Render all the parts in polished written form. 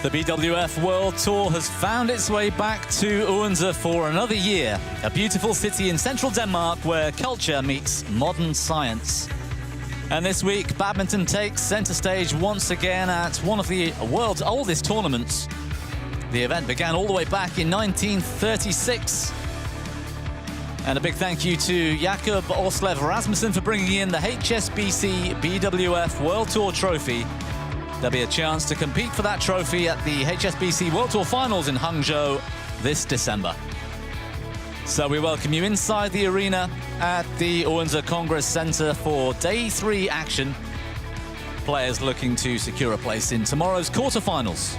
The BWF World Tour has found its way back to Odense for another year. A beautiful city in central Denmark where culture meets modern science. And this week, badminton takes center stage once again at one of the world's oldest tournaments. The event began all the way back in 1936. And a big thank you to Jakob Oslev Rasmussen for bringing in the HSBC BWF World Tour trophy. There'll be a chance to compete for that trophy at the HSBC World Tour Finals in Hangzhou this December. So we welcome you inside the arena at the Odense Congress Center for Day 3 action. Players looking to secure a place in tomorrow's quarterfinals.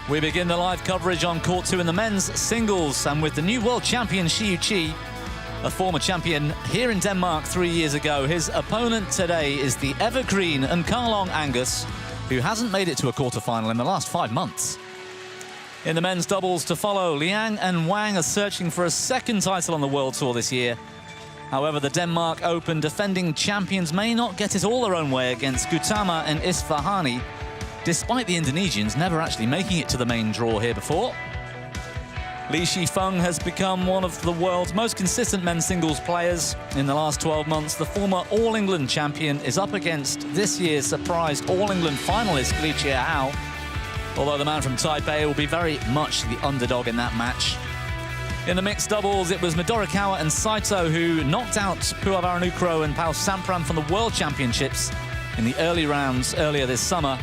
We begin the live coverage on court 2 in the men's singles, and with the new world champion Shi Yu Qi, a former champion here in Denmark 3 years ago. His opponent today is the evergreen and Ka Long Angus, who hasn't made it to a quarterfinal in the last 5 months. In the men's doubles to follow, Liang and Wang are searching for a second title on the World Tour this year. However, the Denmark Open defending champions may not get it all their own way against Gautama and Isfahani, despite the Indonesians never actually making it to the main draw here before. Li Shifeng has become one of the world's most consistent men's singles players. In the last 12 months, the former All-England champion is up against this year's surprise All-England finalist Li Jiahao, although the man from Taipei will be very much the underdog in that match. In the mixed doubles, it was Midorikawa and Saito who knocked out Puavaranukroh and Pau Sampram from the World Championships in the early rounds earlier this summer,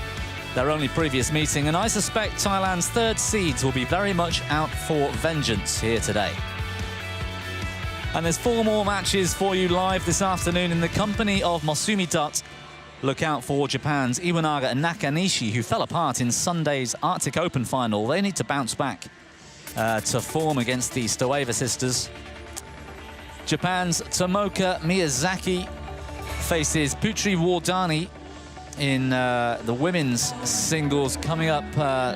their only previous meeting, and I suspect Thailand's third seeds will be very much out for vengeance here today. And there's 4 more matches for you live this afternoon in the company of Masumi Dutt. Look out for Japan's Iwanaga and Nakanishi, who fell apart in Sunday's Arctic Open final. They need to bounce back to form against the Stoeva sisters. Japan's Tomoka Miyazaki faces Putri Wardani in the women's singles coming up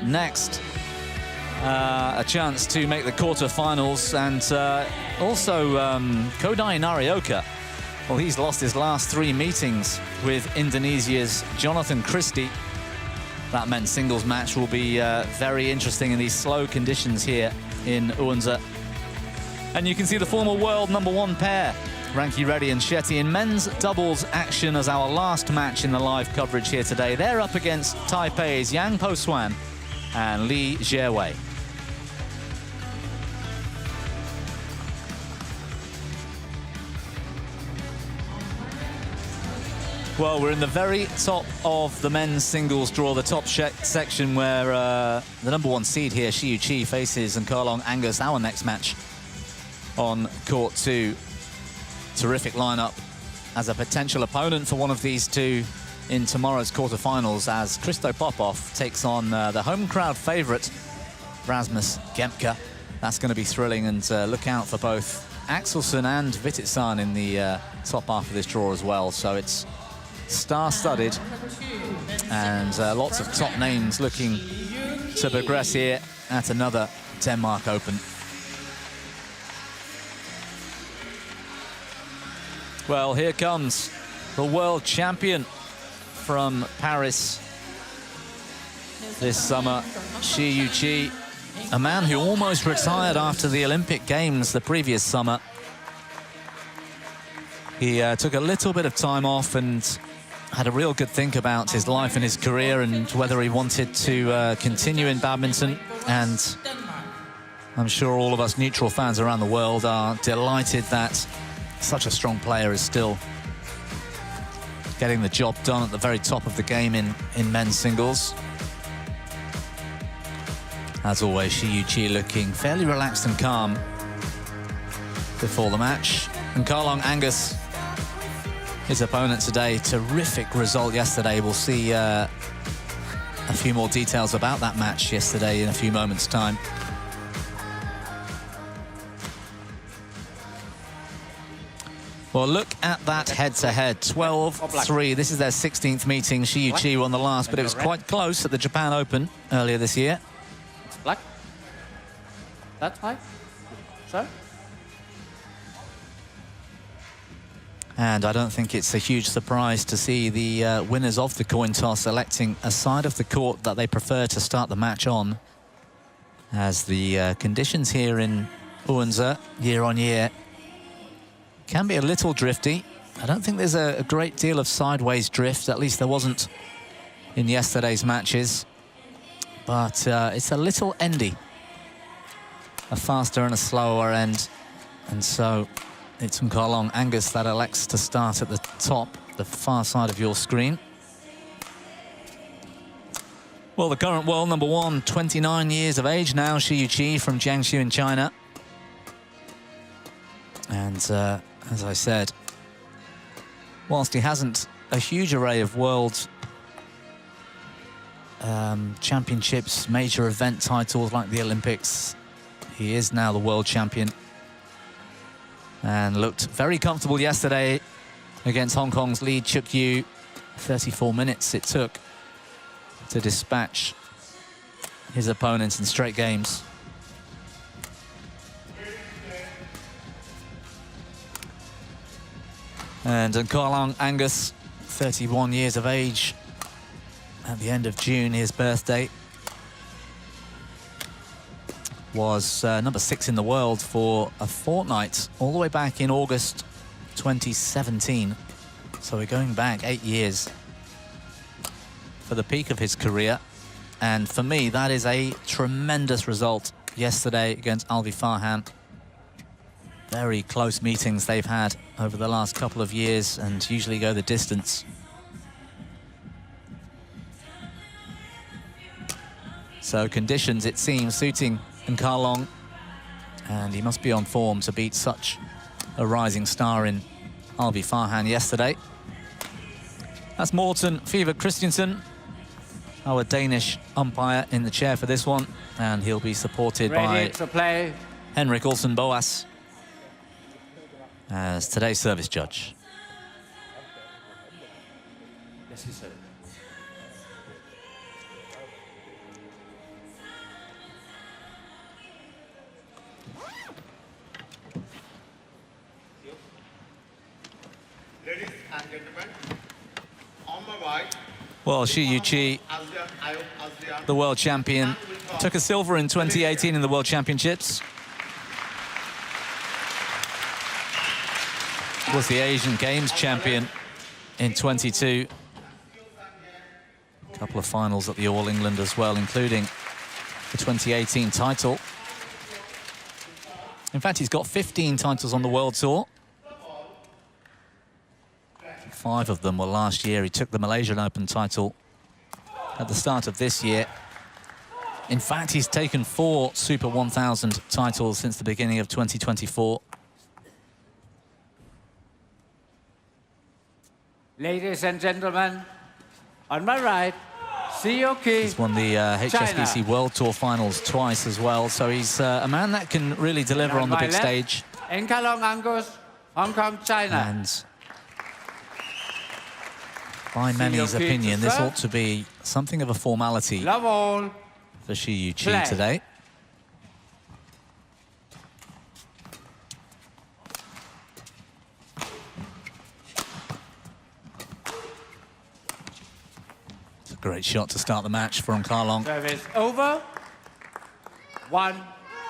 next. A chance to make the quarterfinals, and also Kodai Narioka. Well, he's lost his last 3 meetings with Indonesia's Jonathan Christie. That men's singles match will be very interesting in these slow conditions here in Odense. And you can see the former world #1 pair, Ranki Reddy and Shetty, in men's doubles action as our last match in the live coverage here today. They're up against Taipei's Yang Po-swan and Li Jiewei. Well, we're in the very top of the men's singles draw, the top section where the #1 seed here, Shi Yu Qi, faces and Ka Long Angus, our next match on court 2. Terrific lineup as a potential opponent for one of these two in tomorrow's quarterfinals, as Christo Popov takes on the home crowd favorite, Rasmus Gemke. That's going to be thrilling, and look out for both Axelsen and Vititsan in the top half of this draw as well. So it's star-studded, and lots of top names looking to progress here at another Denmark Open. Well, here comes the world champion from Paris this summer, Shi Yu Qi, a man who almost retired after the Olympic Games the previous summer. He took a little bit of time off and had a real good think about his life and his career and whether he wanted to continue in badminton. And I'm sure all of us neutral fans around the world are delighted that such a strong player is still getting the job done at the very top of the game in men's singles. As always, Shi Yu Qi looking fairly relaxed and calm before the match. And Ka Long Angus, his opponent today, terrific result yesterday. We'll see a few more details about that match yesterday in a few moments' time. Well, look at that head-to-head, 12-3. This is their 16th meeting. Shi Yu Qi won the last, but it was quite close at the Japan Open earlier this year. It's black. That's high. Sorry? And I don't think it's a huge surprise to see the winners of the coin toss electing a side of the court that they prefer to start the match on, as the conditions here in Odense year on year can be a little drifty. I don't think there's a great deal of sideways drift, at least there wasn't in yesterday's matches, but it's a little endy, a faster and a slower end, and so it's Ka Long Angus that elects to start at the top, the far side of your screen. Well, the current world number one, 29 years of age now, Shi Yu Qi from Jiangsu in China. And as I said, whilst he hasn't a huge array of world championships, major event titles like the Olympics, he is now the world champion. And looked very comfortable yesterday against Hong Kong's Lee Chuk-yu. 34 minutes it took to dispatch his opponents in straight games. And Ka Long Angus, 31 years of age, at the end of June, his birthday, was number 6 in the world for a fortnight, all the way back in August 2017. So we're going back 8 years for the peak of his career. And for me, that is a tremendous result yesterday against Alvi Farhan. Very close meetings they've had over the last couple of years and usually go the distance. So conditions, it seems, suiting Ka Long, and he must be on form to beat such a rising star in Alvi Farhan yesterday. That's Morten Fever Christiansen, our Danish umpire, in the chair for this one, and he'll be supported by Henrik Olsen Boas as today's service judge. Ladies and gentlemen, on my right. Well, Shi Yu Qi, the world champion, took a silver in 2018 in the World Championships. Was the Asian Games champion in 22. A couple of finals at the All England as well, including the 2018 title. In fact, he's got 15 titles on the World Tour. 5 of them were last year. He took the Malaysian Open title at the start of this year. In fact, he's taken 4 Super 1000 titles since the beginning of 2024. Ladies and gentlemen, on my right, Shi Yu Qi. He's won the HSBC China. World Tour finals twice as well, so he's a man that can really deliver on the big stage. And Ka Long Angus, Hong Kong, China. And by many's opinion, this ought to be something of a formality for Shi Yu Qi today. It's a great shot to start the match from Ka Long. Service over. 1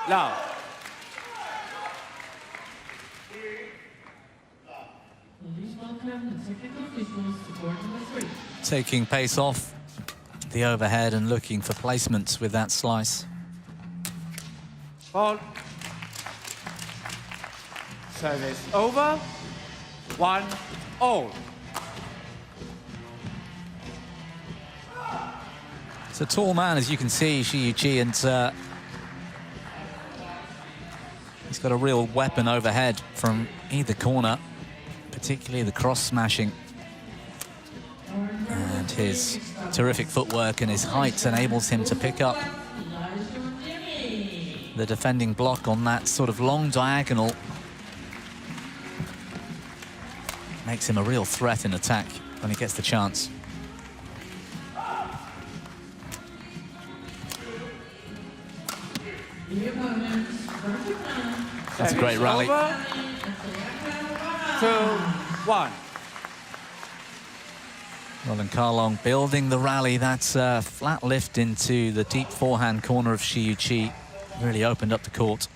love. Taking pace off the overhead and looking for placements with that slice. Ball. Service over. 1-all. It's a tall man, as you can see, Shi Yu Qi, and he's got a real weapon overhead from either corner, particularly the cross smashing. And his terrific footwork and his height enables him to pick up the defending block on that sort of long diagonal. Makes him a real threat in attack when he gets the chance. That's a great rally. 2 1. Well, and Ka Long building the rally. That flat lift into the deep forehand corner of Shi Yu Qi really opened up the court.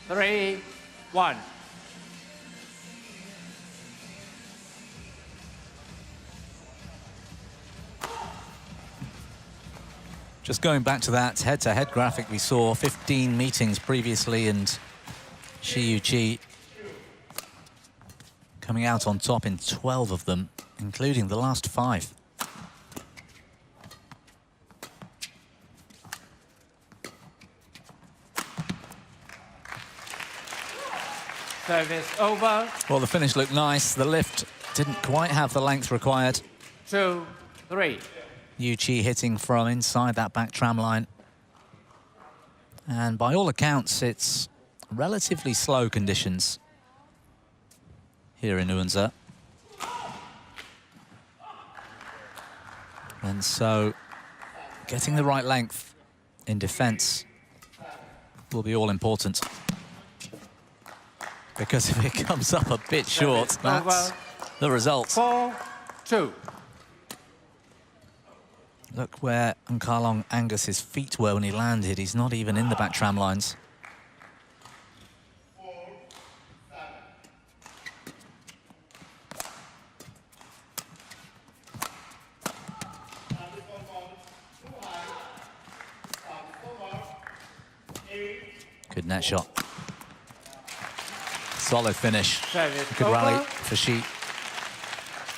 Three, 1. Just going back to that head-to-head graphic we saw, 15 meetings previously, and Shi Yu Qi coming out on top in 12 of them, including the last 5. Service over. Well, the finish looked nice. The lift didn't quite have the length required. 2, 3. Yu Qi hitting from inside that back tram line. And by all accounts, it's relatively slow conditions here in Uunza. And so getting the right length in defense will be all important. Because if it comes up a bit short, that's the result. 4, 2. Look where Ka Long Angus's feet were when he landed. He's not even in the back tram lines. Good net shot. Solid finish. Service Good over. rally for Shi.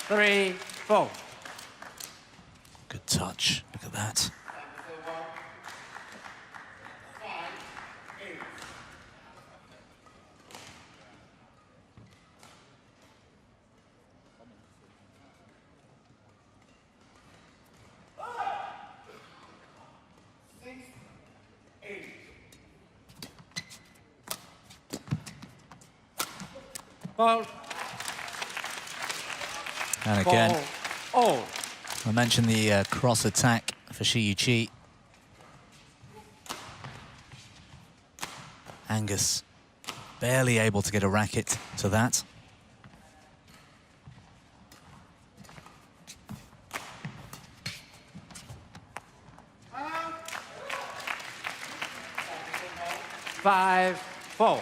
3, 4. Good touch. Look at that. Ball. And again, All. I mentioned the cross attack for Shi Yu Qi. Angus barely able to get a racket to that. Five, 4.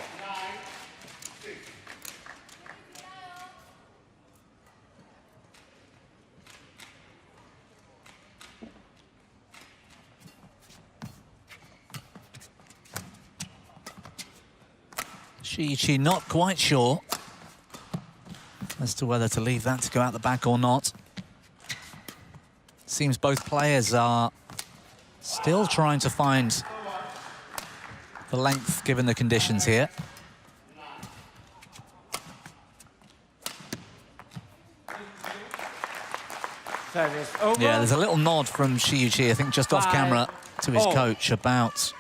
Shi Yu Qi not quite sure as to whether to leave that to go out the back or not. Seems both players are still trying to find the length given the conditions here. Service over. Yeah, there's a little nod from Shi Yu Qi, I think just off 5, camera, to his 4. coach about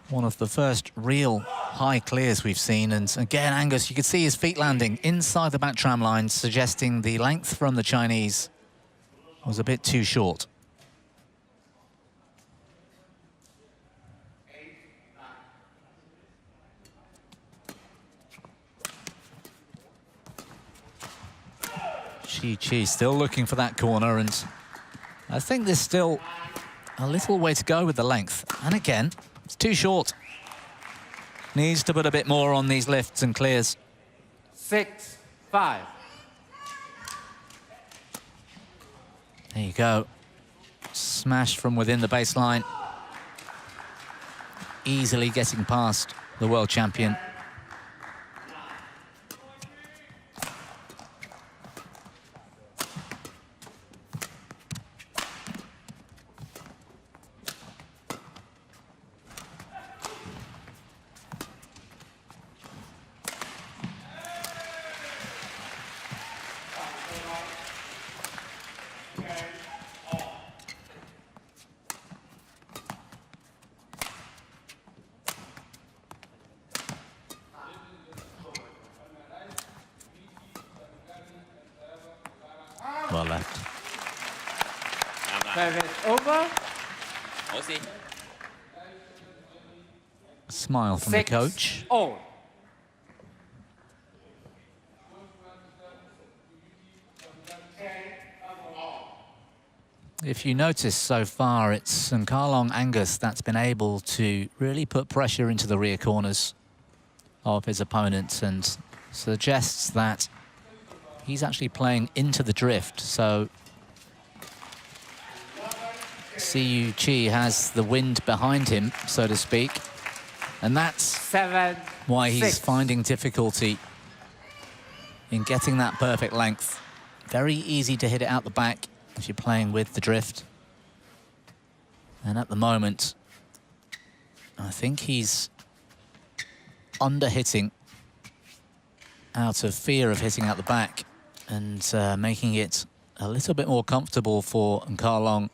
one of the first real high clears we've seen. And again, Angus, you could see his feet landing inside the back tram line, suggesting the length from the Chinese was a bit too short. Shi Yu Qi still looking for that corner, and I think there's still a little way to go with the length. And again, it's too short. Needs to put a bit more on these lifts and clears. 6, 5. There you go. Smashed from within the baseline. Easily getting past the world champion. well left. Service over. Smile from the coach. 6-all. If you notice so far, it's Ka Long Angus that's been able to really put pressure into the rear corners of his opponent and suggests that he's actually playing into the drift. So Shi Yu Qi has the wind behind him, so to speak. And that's 7-6. why he's finding difficulty in getting that perfect length. Very easy to hit it out the back if you're playing with the drift. And at the moment, I think he's under-hitting out of fear of hitting out the back and making it a little bit more comfortable for Ka Long.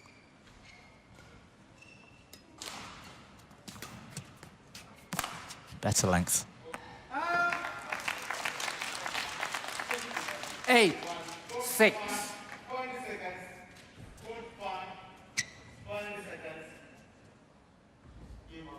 Better length. 8-6. 20 seconds. Good fun. 20 seconds. Game on.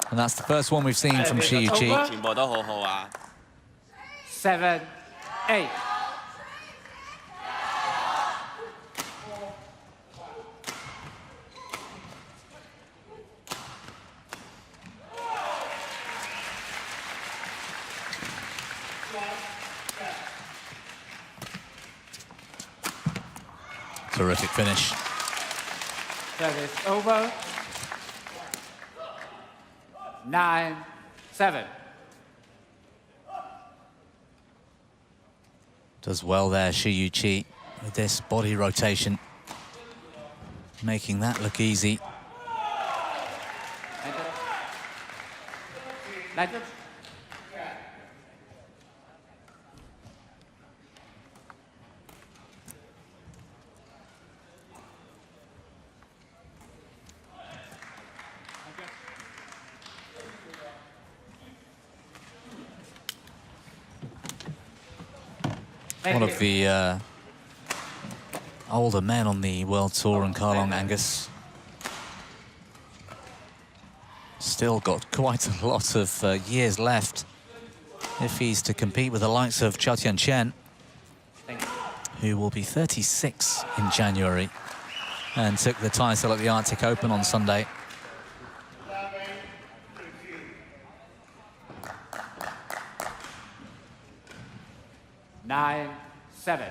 And that's the first one we've seen from Shi Yu Qi. 全部都好好啊！ 7-8. Terrific finish. Service over. 9-7. Does well there, Shi Yu Qi, with this body rotation, making that look easy. One of the older men on the World Tour, and Ka Long Angus still got quite a lot of years left if he's to compete with the likes of CHN, who will be 36 in January and took the title at the Arctic Open on Sunday. Nine, 7.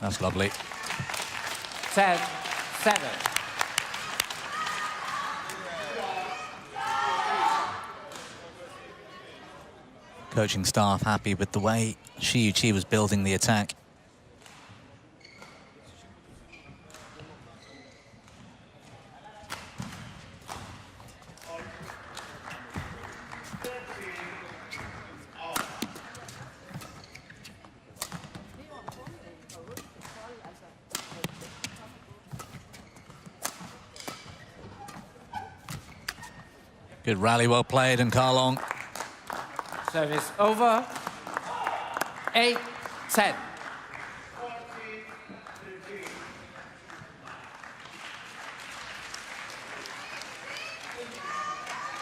That's lovely. 10-7. Coaching staff happy with the way Shi Yu Qi was building the attack. Good rally, well played, and Ka Long. Service over. 8-10.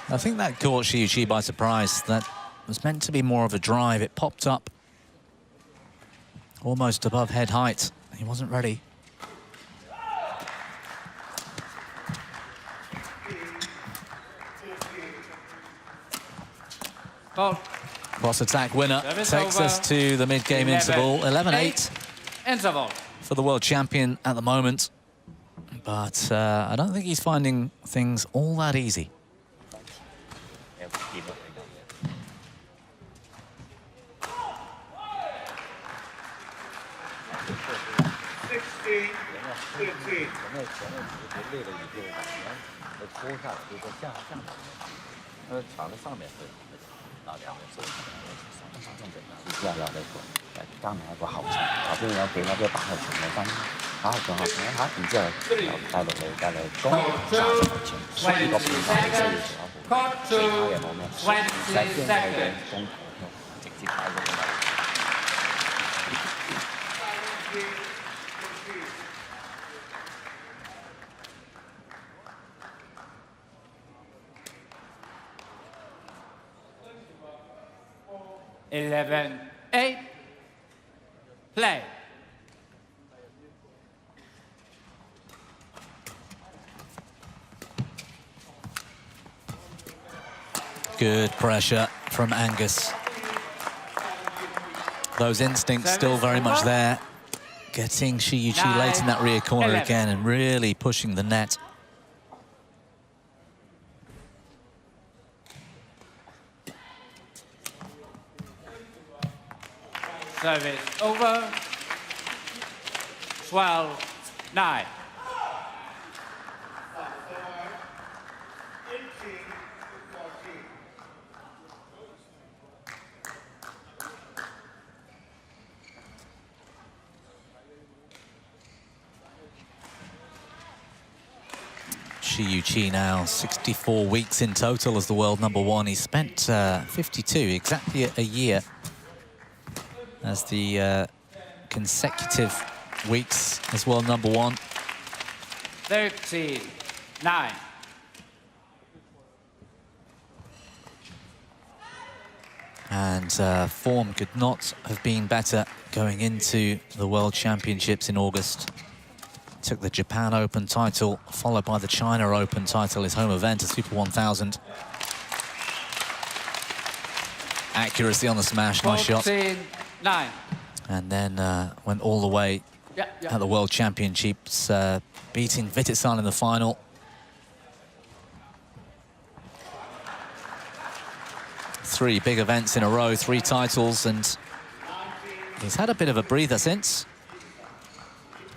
I think that caught Shi Yu Qi by surprise. That was meant to be more of a drive. It popped up almost above head height. He wasn't ready. Ball. Cross-attack winner Service takes over. us to the mid-game interval. 11-8 Interval. for the world champion at the moment. But I don't think he's finding things all that easy. 加埋一個後場，後邊有幾粒都打後場嘅分，打後場後場一下，然之後帶落嚟攻，打後場，所以個變化係需要做一步，其他嘅冇咩，唔使驚佢嘅攻球，直接帶落去。11-8. Play. Good pressure from Angus. Those instincts still very much there. Getting Shi Yu Qi late in that rear corner again and really pushing the net. Service over. 12-9. Shi Yu Qi now 64 weeks in total as the world #1. He spent 52, exactly a year, as the consecutive weeks as world #1. 13-9. And form could not have been better going into the World Championships in August. Took the Japan Open title, followed by the China Open title, his home event, a Super 1000. Accuracy on the smash, nice shot. 14-9. And then went all the way at the World Championships, beating Vitisan in the final. Three big events in a row, 3 titles, and he's had a bit of a breather since.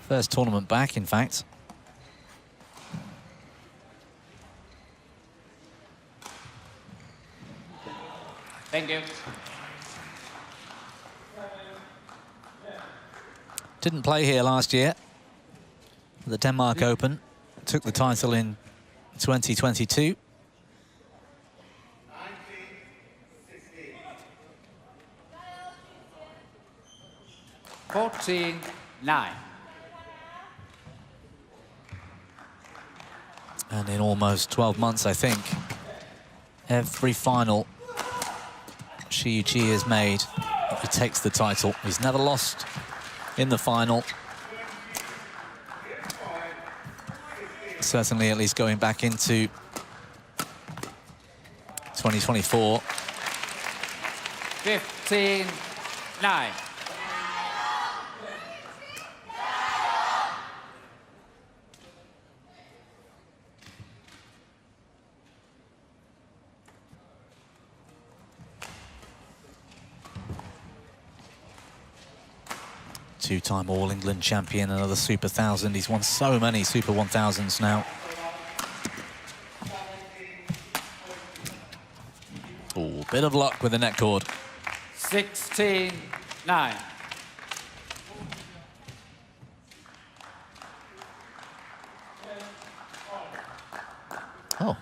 First tournament back, in fact. Thank you. Didn't play here last year. The Denmark Open. Took the title in 2022. 14-9. And in almost 12 months, I think, every final Shi Yu Qi has made, he takes the title. He's never lost in the final. Certainly, at least going back into 2024. 15-9. Two-time All-England champion, another Super 1000. He's won so many Super 1000s now. Oh, bit of luck with the net cord. 16-9. Oh.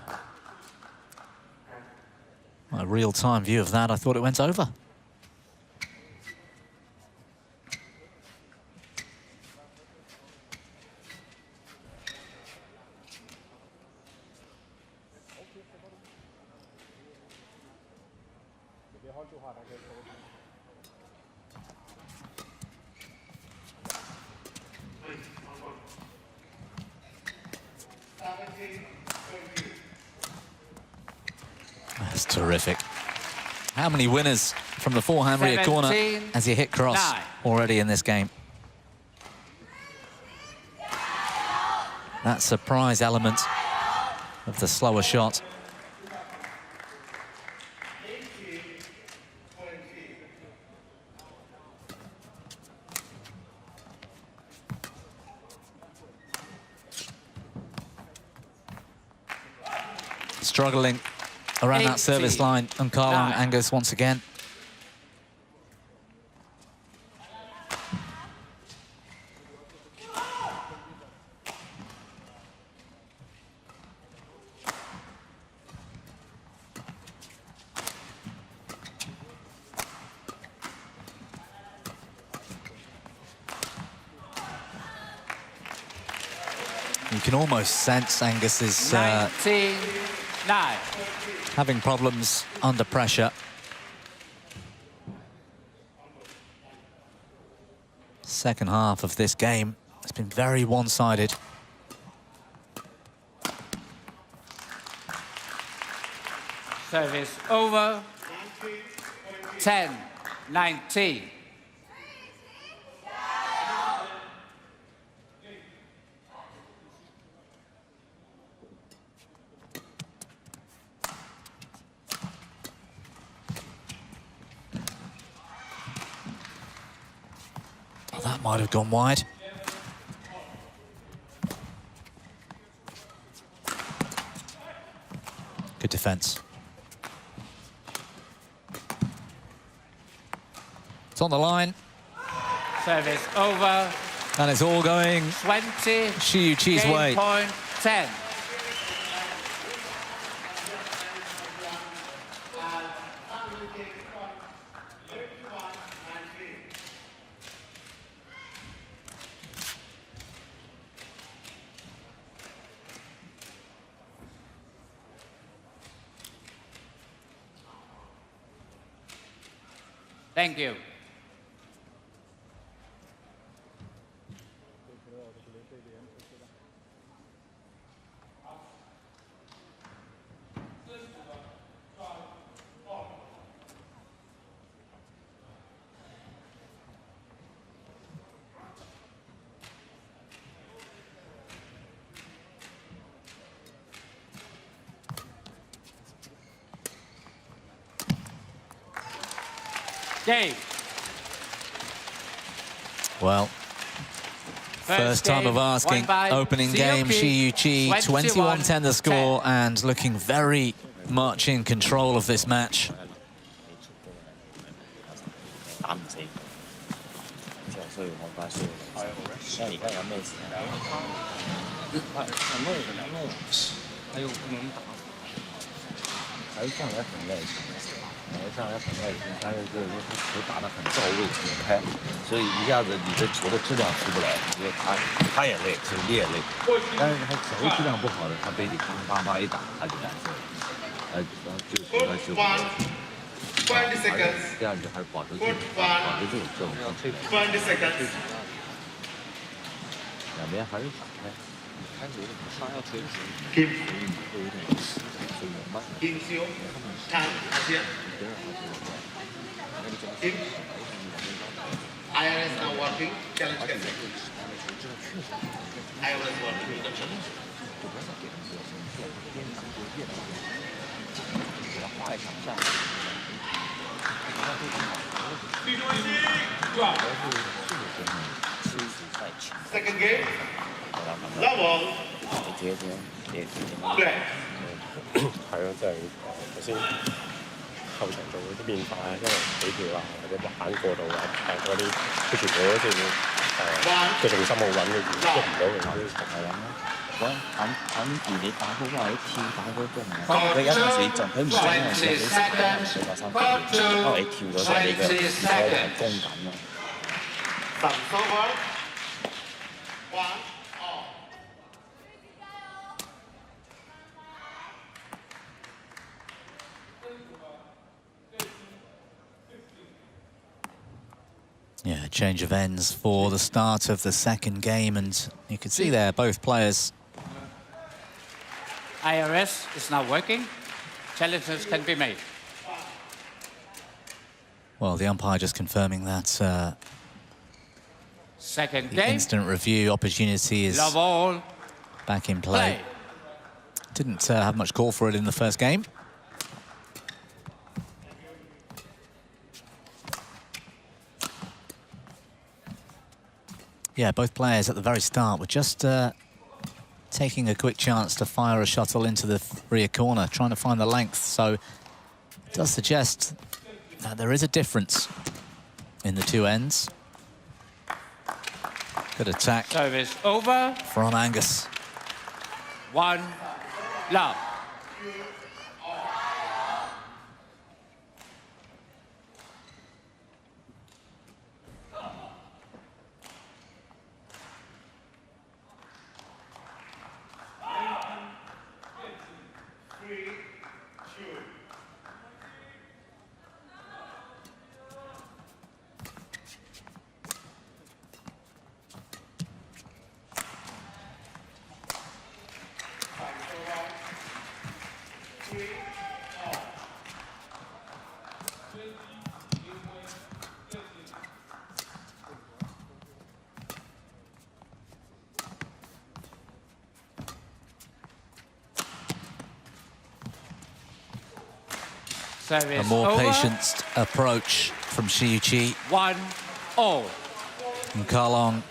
A real-time view of that, I thought it went over. That's terrific. How many winners from the forehand rear corner 17, as you hit cross 9. already in this game? That surprise element of the slower shot. Struggling around that service line, and Ka Long Angus once again. You can almost sense Angus's 19, 9. having problems under pressure. Second half of this game has been very one-sided. Service over. 10, 19. Oh, that might have gone wide. Good defense. It's on the line. Service over. And it's all going 20. Shi Yu Qi's way. Game point 10. Thank you. Game. Well, first time of asking. Opening game, Shi Yu Qi, 21-10 the score, and looking very much in control of this match. IRS now working, challenge cancel. IRS working. Second game, level. Black. 係咯，即係頭先後場做嗰啲變化，因為起跳啊或者板過度啊，嗰啲佢全部都即係個重心好穩嘅，喐唔到嘅嗰啲係啦。而你打嗰個喺跳打嗰個唔係，佢有陣時就佢唔想有時你食4-3分，因為你跳嗰陣你嘅手係攻緊咯。Yeah, change of ends for the start of the second game, and you can see there both players. IRS is now working. Challenges can be made. Well, the umpire just confirming that Second the game. instant review opportunity is Love all. back in play. Didn't have much call for it in the first game. Yeah, both players at the very start were just taking a quick chance to fire a shuttle into the rear corner, trying to find the length. So it does suggest that there is a difference in the two ends. Good attack Service over. from Angus. 1 love. A Service more over. patient approach from Shi Yu Qi. 1-0. And Ka Long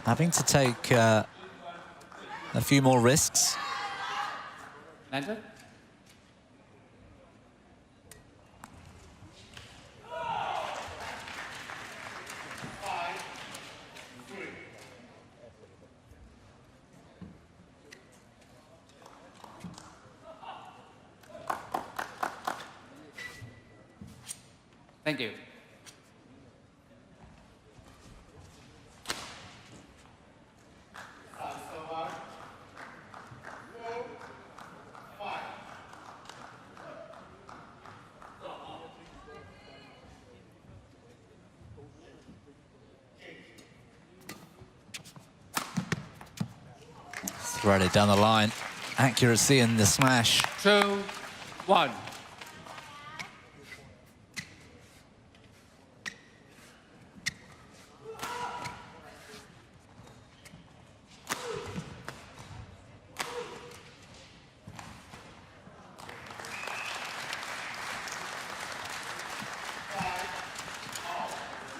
having to take a few more risks. Landed. Thank you. Threaded down the line. Accuracy in the smash. 2-1.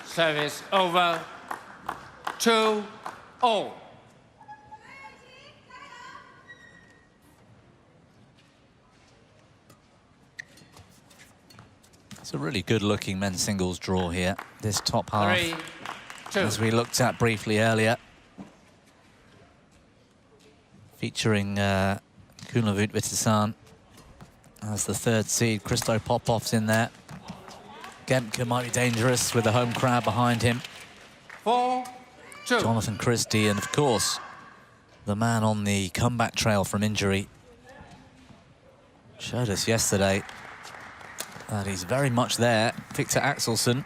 Service over. 2-0. It's a really good-looking men's singles draw here. This top half, 3-2. as we looked at briefly earlier, featuring Kulavut Vitisan as the third seed. Christo Popov's in there. Gemke might be dangerous with the home crowd behind him. 4-2. Jonathan Christie, and of course, the man on the comeback trail from injury, showed us yesterday that he's very much there. Victor Axelsen,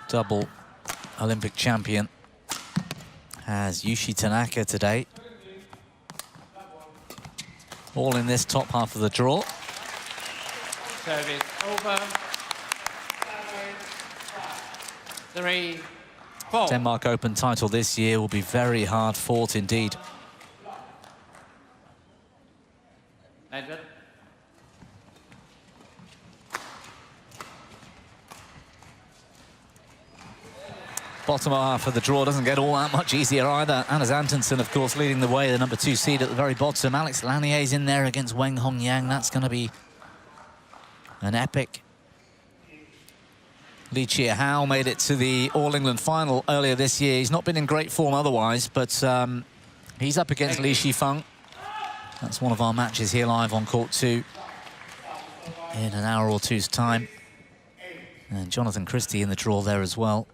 double Olympic champion, has Yushi Tanaka today. All in this top half of the draw. Service over. 3-4. Denmark Open title this year will be very hard fought indeed. Landed. Bottom half of the draw doesn't get all that much easier either. Anders Antonsen, of course, leading the way, the number 2 seed at the very bottom. Alex Lanier's in there against Weng Hongyang. That's going to be an epic. Lee Chia-hao made it to the All-England final earlier this year. He's not been in great form otherwise, but he's up against Li Shifeng. That's one of our matches here live on Court 2 in an hour or two's time. And Jonathan Christie in the draw there as well.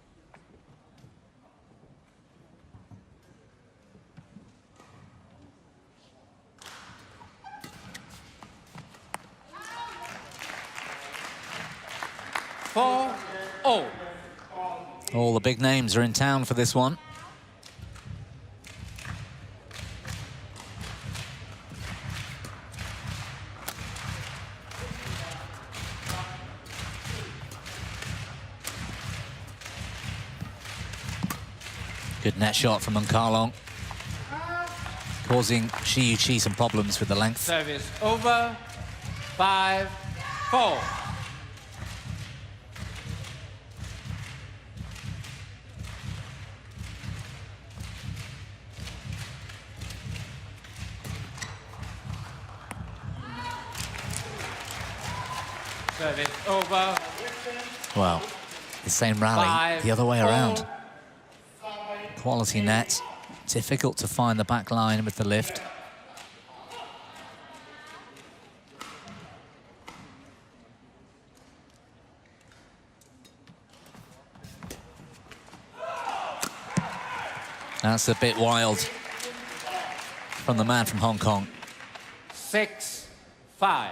All the big names are in town for this one. Good net shot from Ka Long, causing Shi Yu Qi some problems with the length. Service over. 5-4. Service over. Well, the same rally, the other way around. Quality net, difficult to find the back line with the lift. That's a bit wild from the man from Hong Kong. 6-5.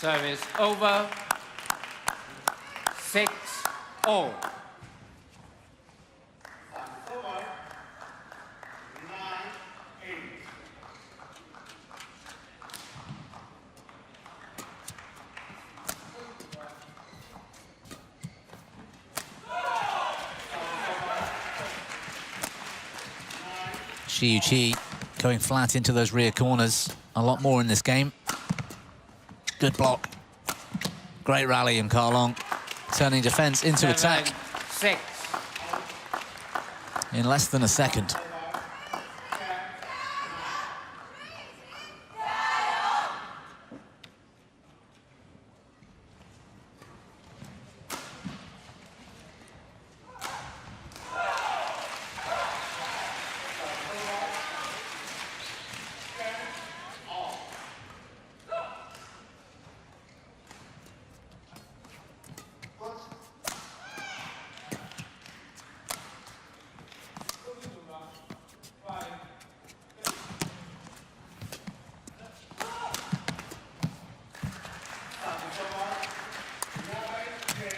Service over. 6-0. Shi Yu Qi going flat into those rear corners a lot more in this game. Good block. Great rally in Ka Long, turning defense into attack 6. in less than a second.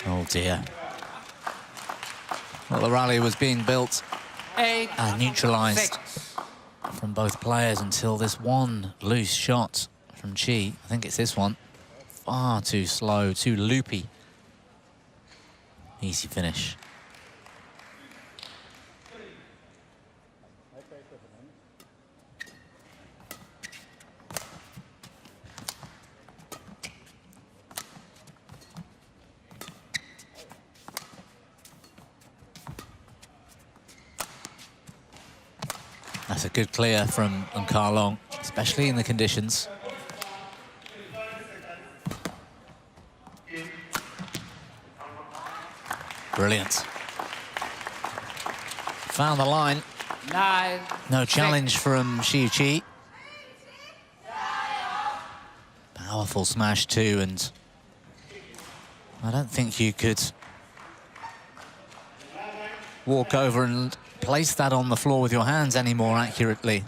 Oh dear. Well, the rally was being built 8 and neutralised 6. from both players until this one loose shot from Qi. I think it's this one. Far too slow, too loopy. Easy finish. That's a good clear from Ka Long, especially in the conditions. Brilliant. Found the line. 9. No challenge from Shi Yu Qi. Powerful smash too, and I don't think you could walk over and place that on the floor with your hands any more accurately.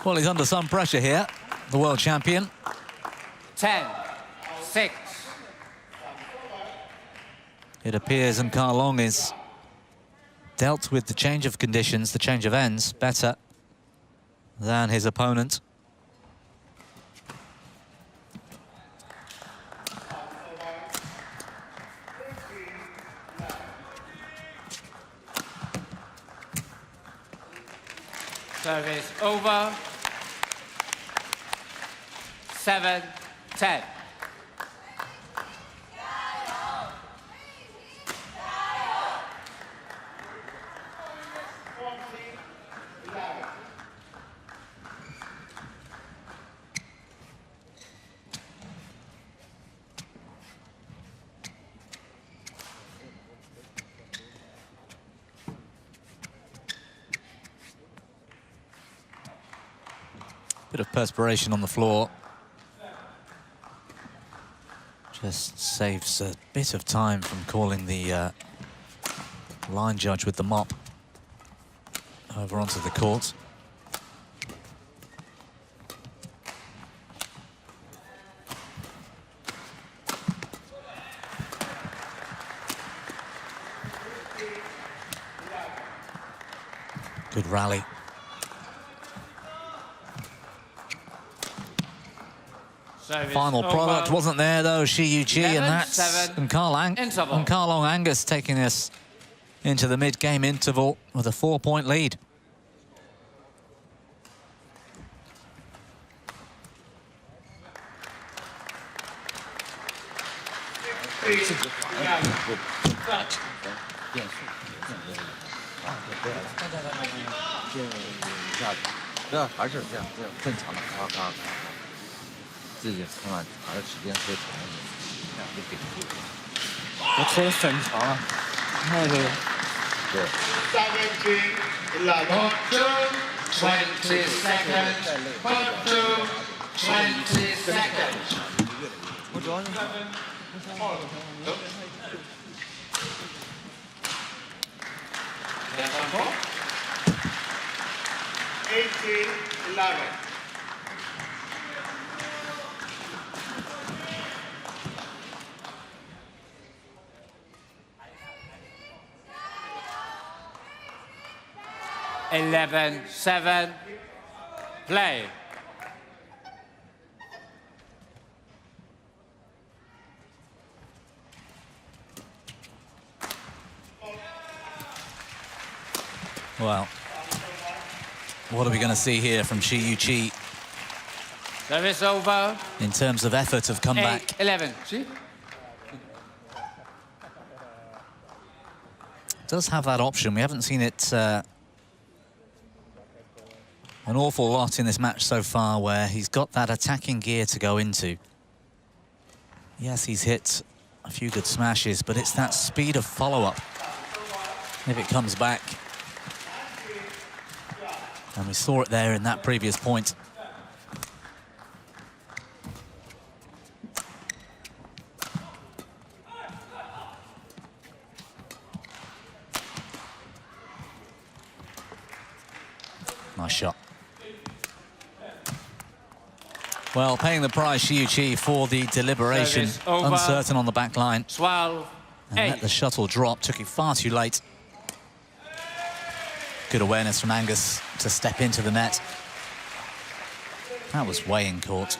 Well, he's under some pressure here, the world champion. 10-6. It appears Ka Long is dealt with the change of conditions, the change of ends, better than his opponent. Service over. 7-10. Bit of perspiration on the floor. Just saves a bit of time from calling the line judge with the mop. over onto the court. Good rally. Final product wasn't there though, Shi Yu Qi, and that's Ka Long Angus taking us into the mid-game interval with a 4-point lead. Eleven, 7, play. Well, what are we going to see here from Shi Yu Qi? Service over. In terms of effort of comeback. 11, see? Does have that option. We haven't seen it an awful lot in this match so far, where he's got that attacking gear to go into. Yes, he's hit a few good smashes, but it's that speed of follow-up if it comes back. And we saw it there in that previous point. Nice shot. Well, paying the price, Shi Yu Qi, for the deliberation. Uncertain on the back line. 12, and let the shuttle drop. Took it far too late. Good awareness from Angus to step into the net. That was way in court.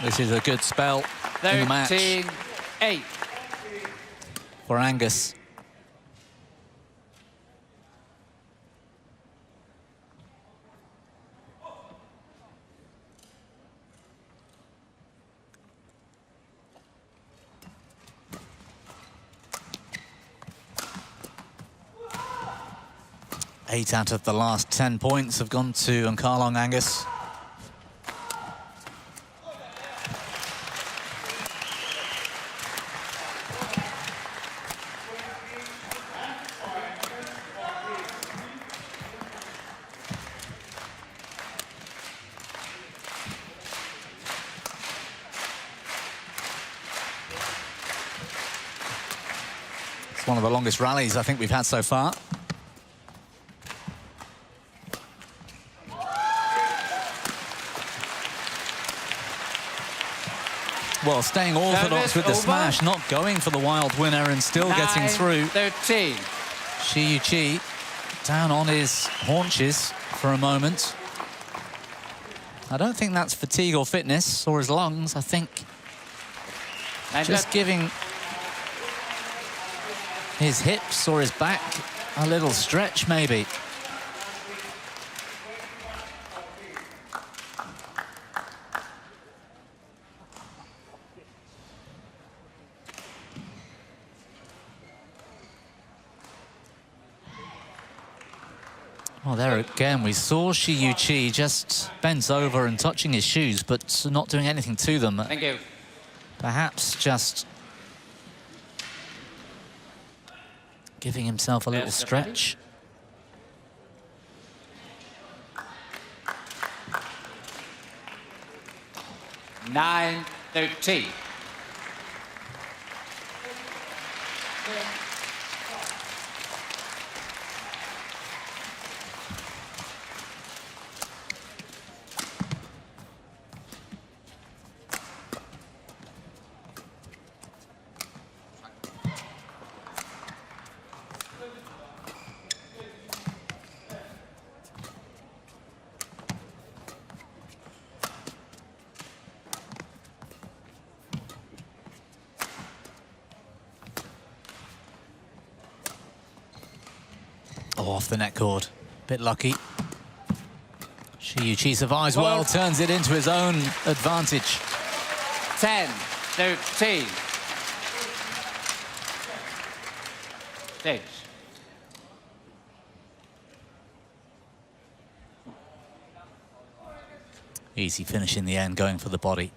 This is a good spell in the match 13-8 for Angus. Eight out of the last 10 points have gone to Ka Long Angus. It's one of the longest rallies I think we've had so far. Well, staying orthodox with the smash, not going for the wild winner and still getting through. 13. Shi Yu Qi down on his haunches for a moment. I don't think that's fatigue or fitness or his lungs. I think just giving his hips or his back a little stretch, maybe. Well, there again, we saw Shi Yu Qi just bent over and touching his shoes, but not doing anything to them. Thank you. Perhaps just giving himself a little stretch. 9-13. Oh, off the net cord. Bit lucky. Shi Yu Qi survives well, turns it into his own advantage. 10-13. Stage. Easy finish in the end, going for the body.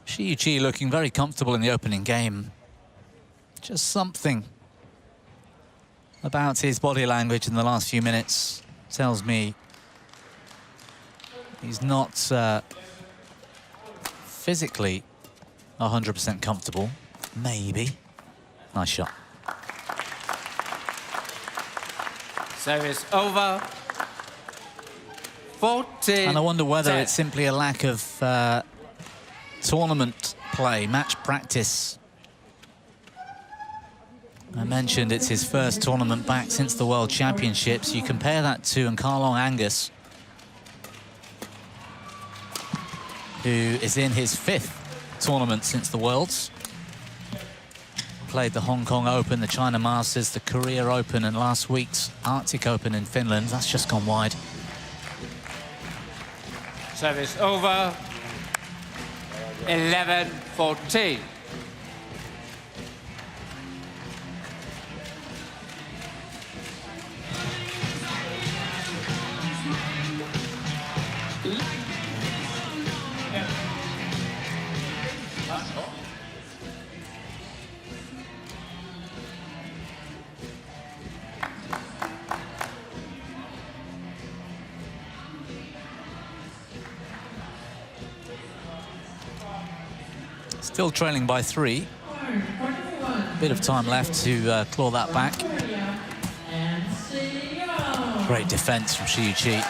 Shi Yu Qi looking very comfortable in the opening game. Just something about his body language in the last few minutes tells me he's not physically 100% comfortable. Maybe. Nice shot. Service over. 14. And I wonder whether 10. it's simply a lack of tournament play, match practice. I mentioned it's his first tournament back since the World Championships. You compare that to Ka Long Angus, who is in his 5th tournament since the Worlds. Played the Hong Kong Open, the China Masters, the Korea Open, and last week's Arctic Open in Finland. That's just gone wide. Service over. 11-14. Still trailing by 3. Bit of time left to claw that back. Great defense from Shi Yu Qi.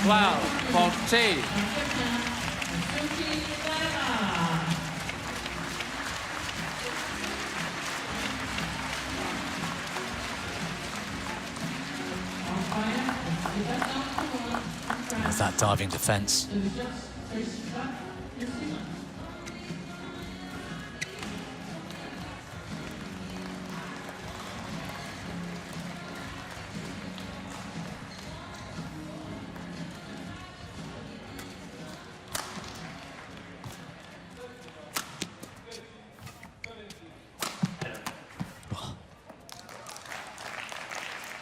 Wow, 14. There's that diving defense.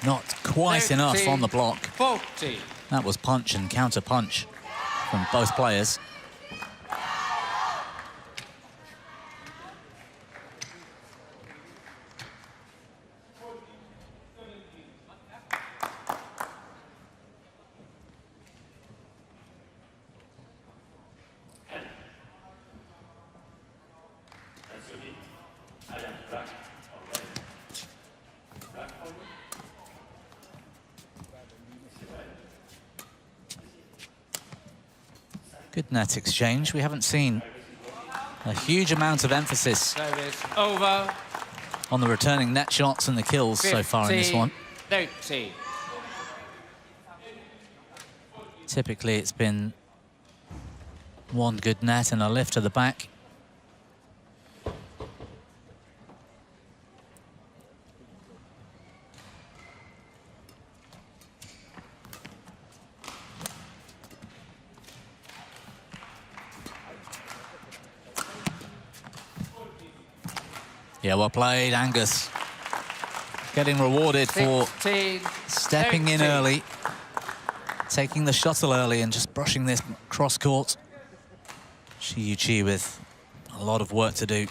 Not quite enough on the block. 14. That was punch and counter punch from both players. Good net exchange. We haven't seen a huge amount of emphasis Service over. on the returning net shots and the kills so far in this one. 13. Typically, it's been one good net and a lift to the back. Yeah, well played, Angus. Getting rewarded for 16, stepping in 13. early, taking the shuttle early and just brushing this cross court. Shi Yu Qi with a lot of work to do.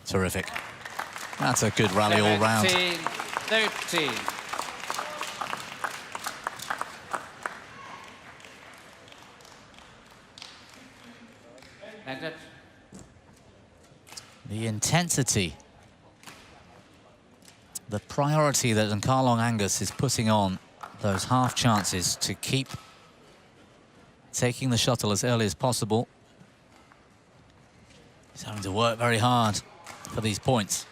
Terrific. That's a good rally all round. 13. And the intensity, the priority that Ka Long Angus is putting on those half chances to keep taking the shuttle as early as possible. He's having to work very hard for these points.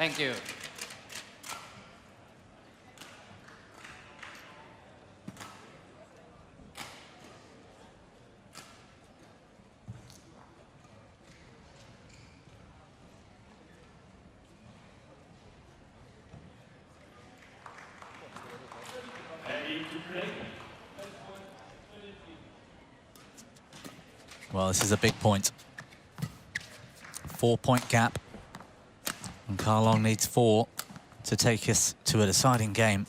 thank you. Well, this is a big point. 4-point gap. And Ka Long needs 4 to take us to a deciding game.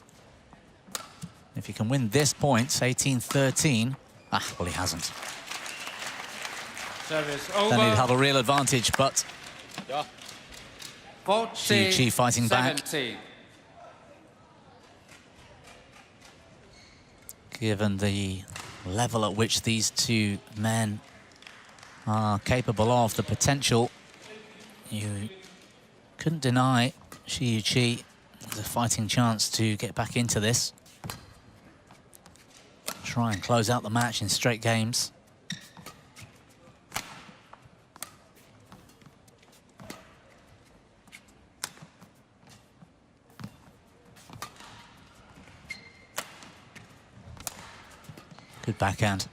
If he can win this point, 18-13. Well, he hasn't. Service Then he'd over. have a real advantage, but 14, Shi Yu Qi fighting back. 17. Given the level at which these two men are capable of, the potential, you couldn't deny Shi Yu Qi has a fighting chance to get back into this. Try and close out the match in straight games. Good backhand.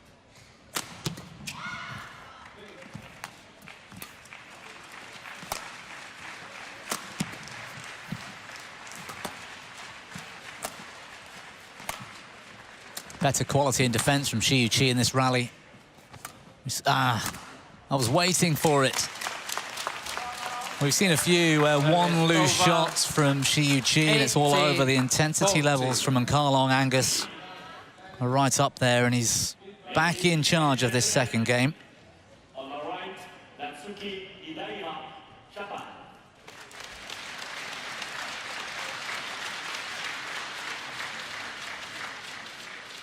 Better quality in defence from Shi Yu Qi in this rally. I was waiting for it. We've seen a few one loose shots from Shi Yu Qi, and it's all over. The intensity levels from Ka Long Angus are right up there, and he's back in charge of this second game. On the right, Natsuki Idaira, Japan.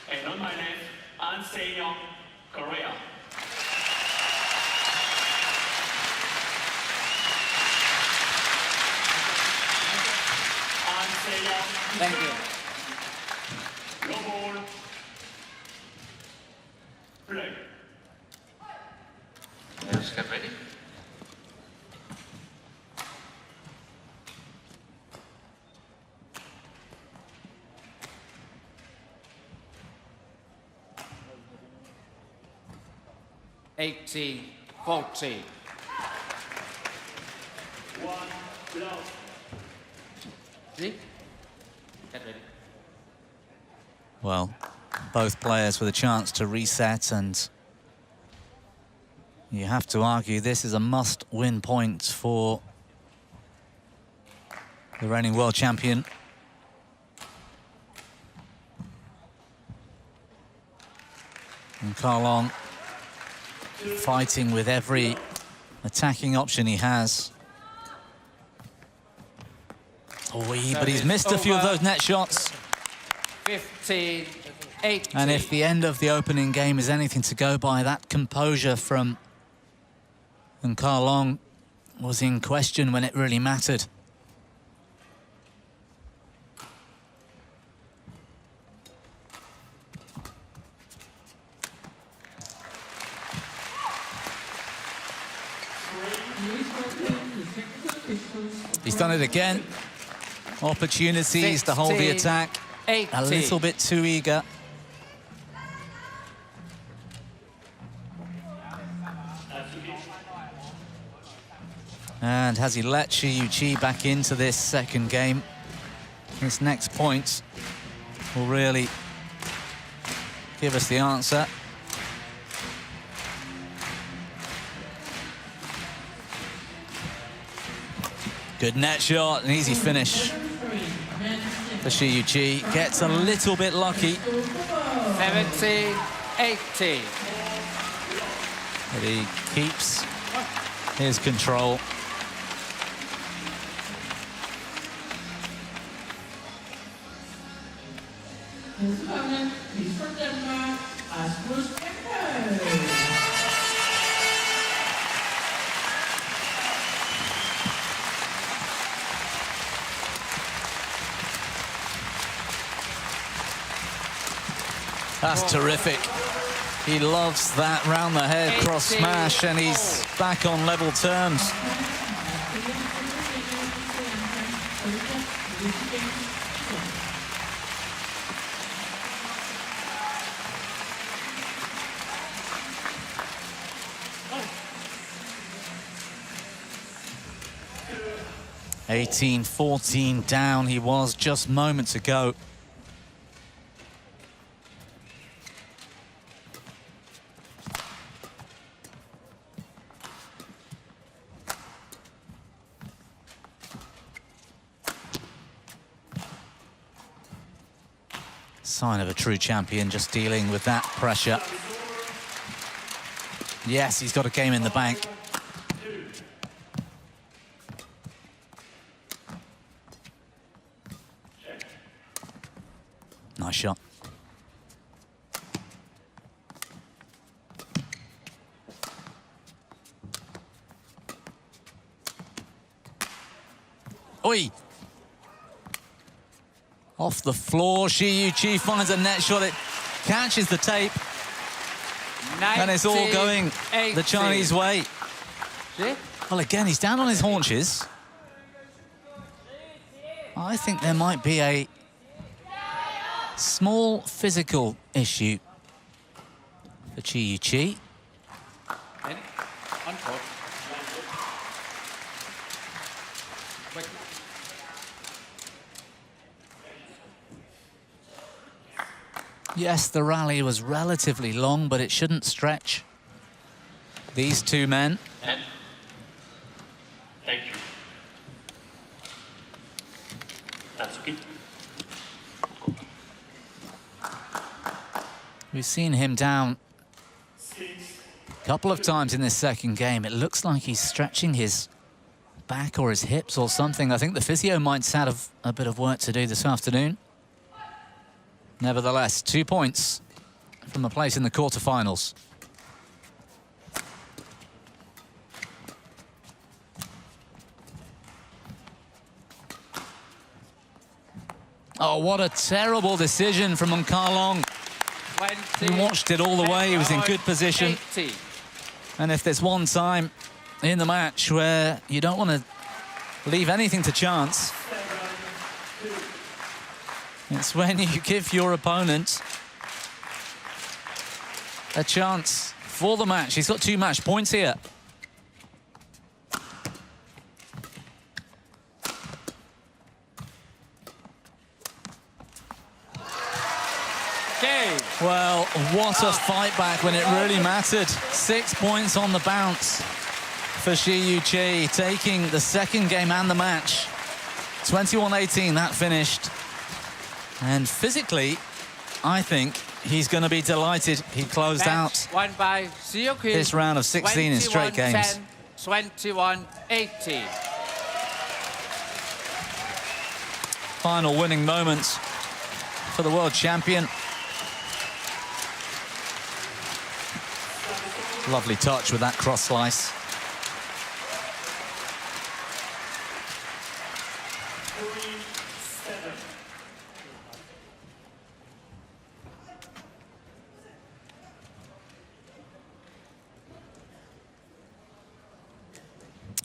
And on my left, An Se-young, Korea. An Se-young, Thank you. no ball. Play. Jyske, ready? Eighteen, 14. One, blow. See? Get ready. Well, both players with a chance to reset, and you have to argue this is a must-win point for the reigning world champion. And Ka Long fighting with every attacking option he has. But he's missed a few of those net shots. 15, 18. And if the end of the opening game is anything to go by, that composure from Ka Long was in question when it really mattered. He's done it again. Opportunities to hold the attack. 18. A little bit too eager. And has he let Shi Yu Qi back into this second game? This next point will really give us the answer. Good net shot, an easy finish for Shi Yu Qi. Gets a little bit lucky. 70-80. But he keeps his control. His opponent is from Denmark, Rasmus Kempe. 'That's terrific. He loves that round the head cross smash, and he's back on level terms. (18-14) down he was just moments ago. Sign of a true champion, just dealing with that pressure. Yes, he's got a game in the bank. Nice shot. Oi! Off the floor, Shi Yu Qi finds a net shot. It catches the tape. And it's all going the Chinese way. Well, again, he's down on his haunches. I think there might be a small physical issue for Shi Yu Qi. Yes, the rally was relatively long, but it shouldn't stretch these two men. And thank you. That's okay. We've seen him down a couple of times in this second game. It looks like he's stretching his back or his hips or something. I think the physio might have a bit of work to do this afternoon. Nevertheless, 2 points from a place in the quarterfinals. Oh, what a terrible decision from Ka Long. He watched it all the way. He was in good position. 80. And if there's one time in the match where you don't want to leave anything to chance, it's when you give your opponent a chance for the match. He's got 2 match points here. Okay. Well, what a fight back when it really mattered. 6 points on the bounce for Shi Yu Qi, taking the second game and the match. 21-18, that finished. And physically, I think he's going to be delighted. He closed out Won by Shi Yu Qi. this round of 16 in straight games. 21-18. Final winning moments for the world champion. Lovely touch with that cross slice.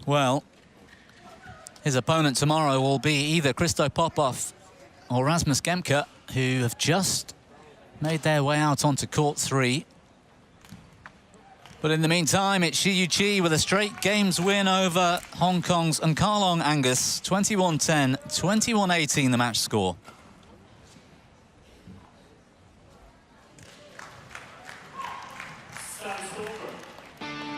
Well, his opponent tomorrow will be either Christo Popov or Rasmus Kempe, who have just made their way out onto court 3. But in the meantime, it's Shi Yu Qi with a straight games win over Hong Kong's and Ka Long Angus. 21-10, 21-18 the match score. Service over. 8-3.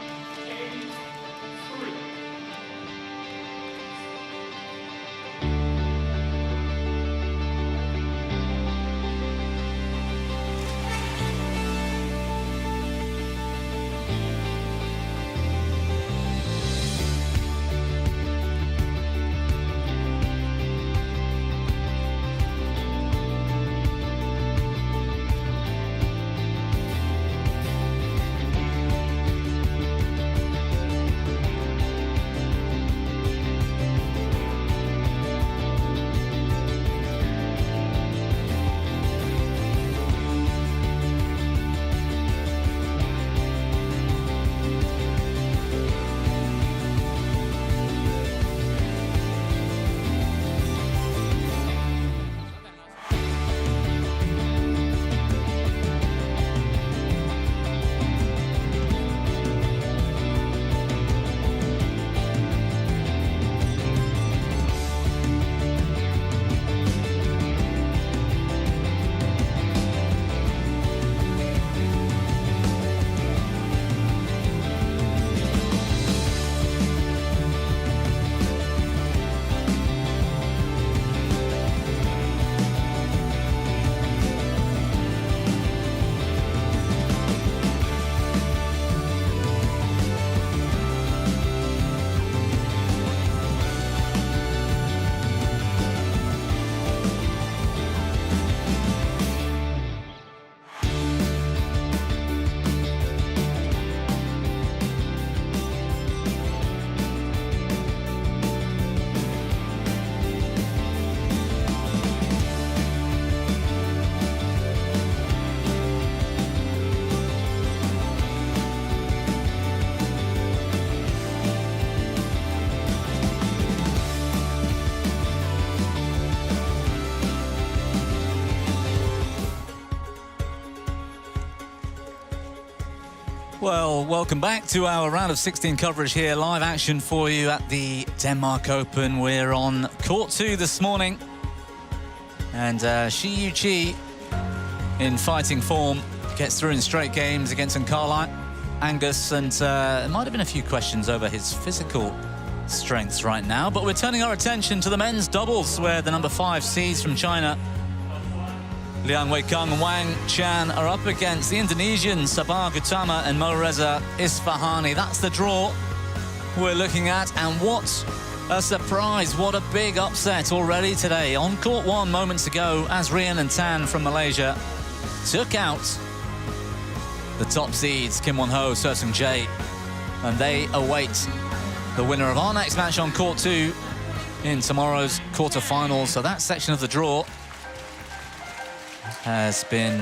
Well, welcome back to our round of 16 coverage here. Live action for you at the Denmark Open. We're on court 2 this morning. And Shi Yu Qi, in fighting form, gets through in straight games against Ka Long Angus. And there might have been a few questions over his physical strengths right now. But we're turning our attention to the men's doubles, where the number 5 seeds from China, Liang Weikeng and Wang Chan, are up against the Indonesians, Sabah Gautama and Moreza Isfahani. That's the draw we're looking at, and what a surprise, what a big upset already today. On court 1 moments ago, as Rian and Tan from Malaysia took out the top seeds, Kim Won-ho, Seung Jae, and they await the winner of our next match on court 2 in tomorrow's quarter-finals. So that section of the draw has been